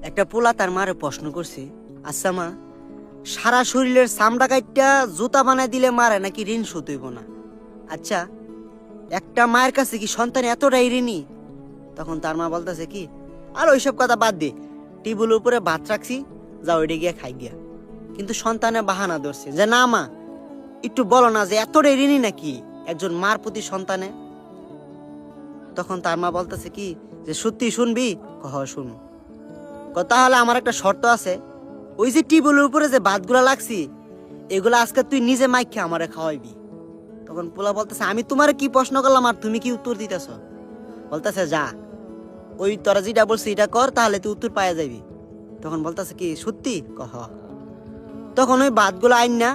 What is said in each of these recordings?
একটা পোলা তার মারে প্রশ্ন করছে, আচ্ছা মা, সারা শরীরের চামড়া কাইটটা জুতা বানায় দিলে মারে নাকি ঋণ শোধ হইব না? আচ্ছা, একটা মায়ের কাছে কি সন্তান এতটাই ঋণী? তখন তার মা বলতেছে কি, আর ওইসব কথা বাদ দে, টেবিলের উপরে ভাত রাখছি, যা ওইটা গিয়া খাই গিয়া। কিন্তু সন্তানে বাহানা ধরছে যে না মা, একটু বলো না যে এতটাই ঋণী নাকি একজন মার প্রতি সন্তানে। তখন তার মা বলতেছে কি যে সত্যি শুনবি? শুনু। তাহলে আমার একটা শর্ত আছে, ওই যে টেবিলের উপরে যে ভাতগুলা লাগছি এগুলা আজকে তুই নিজে মাইখে আমারে খাওয়াইবি। তখন পোলা বলতেছে, আমি তোমার কি প্রশ্ন করলাম আর তুমি কি উত্তর দিতেছ? বলতেছে যা, ওই তোরা যেটা বলছি এটা কর, তাহলে তুই উত্তর পাওয়া যাবি। তখন বলতেছে কি সত্যি? তখন ওই ভাতগুলো আইন না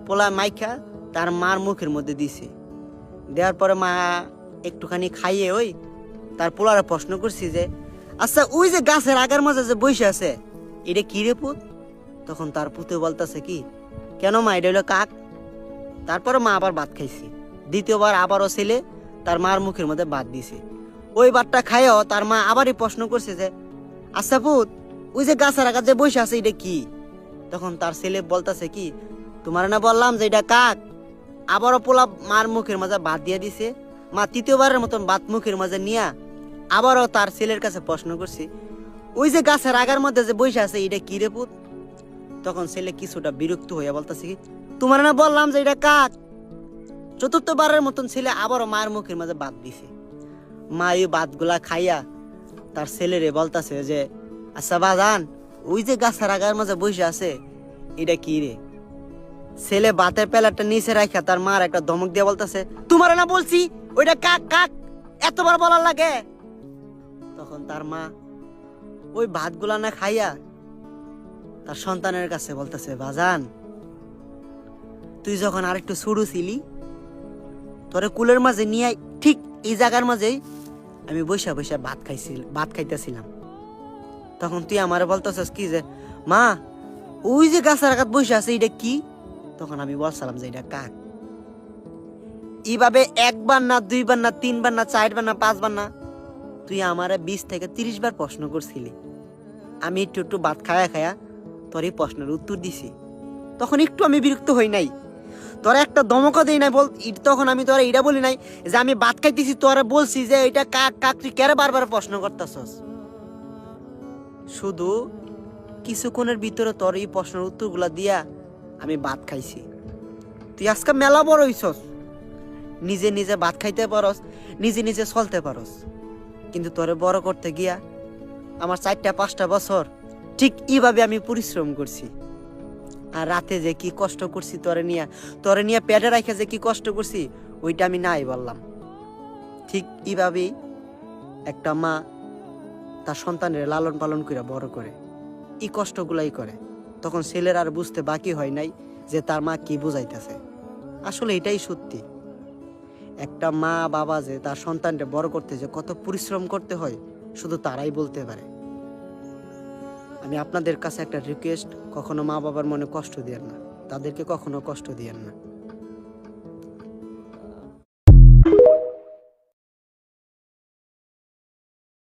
পোলা মাইখা তার মার মুখের মধ্যে দিছে। দেওয়ার পরে মা একটুখানি খাইয়ে ওই তার পোলারে প্রশ্ন করছি যে আচ্ছা, ওই যে গাছের আগের মাঝে যে বসে আছে এটা কি রে পুত? তখন তার পুতে বলতেছে কি, কেন মা, এটা হলো কাক। তারপরে মা আবার ভাত খাইছে। দ্বিতীয়বার আবারও ছেলে তার মার মুখের মধ্যে ভাত দিছে। ওই ভাতটা খাইও তার মা আবারই প্রশ্ন করছে যে আচ্ছা পুত, ওই যে গাছের আগা যে বসে আছে এটা কি? তখন তার ছেলে বলতেছে কি, তোমার না বললাম যে এটা কাক। আবারও পোলা মার মুখের মাঝে ভাত দিয়ে দিছে। মা তৃতীয়বারের মতন ভাত মুখের মাঝে নিয়া আবারও তার ছেলের কাছে প্রশ্ন করছি, ওই যে গাছের আগার মধ্যে যে বসে আছে এটা কি রে পুত? তখন ছেলে কিছুটা বিরক্ত হইয়া বলতেছে কি, তোমার না বললাম যে এটা কাক। চতুর্থবারের মতন ছেলে আবারও মায়ের মুখের মাঝে ভাত দিছে। মা এই ভাতগুলা খাইয়া তার ছেলেরে বলতেছে যে আচ্ছা বাজান, ওই যে গাছের আগার মাঝে বসে আছে এটা কি রে? ছেলে ভাতের প্লেটটা নিচে রাখা তার মার একটা ধমক দিয়ে বলতেছে, তোমার না বলছি ওইটা কাক কাক, এতবার বলার লাগে? তখন তার মা ওই ভাতগুলা না খাইয়া তার সন্তানের কাছে বলতেছে, বাজান, তুই যখন আরেকটু ছোট ছিলি তোরে কুলের মাঝে নিয়ে ঠিক এই জায়গার মাঝেই আমি বৈশা বৈশা ভাত খাইতেছিলাম। তখন তুই আমারে বলতেছিস কি যে মা, ওই যে গাছের আঘাত বসে আছে এটা কি? তখন আমি বলছিলাম যে এটা কাক। এইভাবে একবার না, দুইবার না, তিনবার না, চারবার না, পাঁচবার না, তুই আমারে 20 থেকে 30 বার প্রশ্ন করছিলি। আমি একটু একটু ভাত খায়া খায়া তোর এই প্রশ্নের উত্তর দিছি। তখন একটু আমি বিরক্ত হই নাই, তোরা একটা দমকা দেই নাই বল। তখন আমি তোরা এটা বলি নাই যে আমি ভাত খাইতেছি, তোরা বলছি যে এটা কাক কাক, তুই কেন বারবার প্রশ্ন করতেছস? শুধু কিছুক্ষণের ভিতরে তোর এই প্রশ্নের উত্তরগুলা দিয়া আমি ভাত খাইছি। তুই আজকে মেলা বড় হইছস, নিজে নিজে ভাত খাইতে পারস, নিজে নিজে চলতে পারস, কিন্তু তোরে বড় করতে গিয়া আমার 4-5টা বছর ঠিক এইভাবে আমি পরিশ্রম করছি। আর রাতে যে কি কষ্ট করছি তোরে নিয়ে পেটে রাখা যে কি কষ্ট করছি ওইটা আমি নাই বললাম। ঠিক এইভাবেই একটা মা তার সন্তানের লালন পালন করে বড় করে, এই কষ্টগুলাই করে। তখন ছেলের আর বুঝতে বাকি হয় নাই যে তার মা কি বুঝাইতেছে। আসলে এটাই সত্যি, একটা মা বাবা যে তার সন্তানকে বড় করতে যে কত পরিশ্রম করতে হয় শুধু তারাই বলতে পারে। আমি আপনাদের কাছে একটা রিকোয়েস্ট, কখনো মা বাবার মনে কষ্ট দিয়েন না, তাদেরকে কখনো কষ্ট দিয়েন না।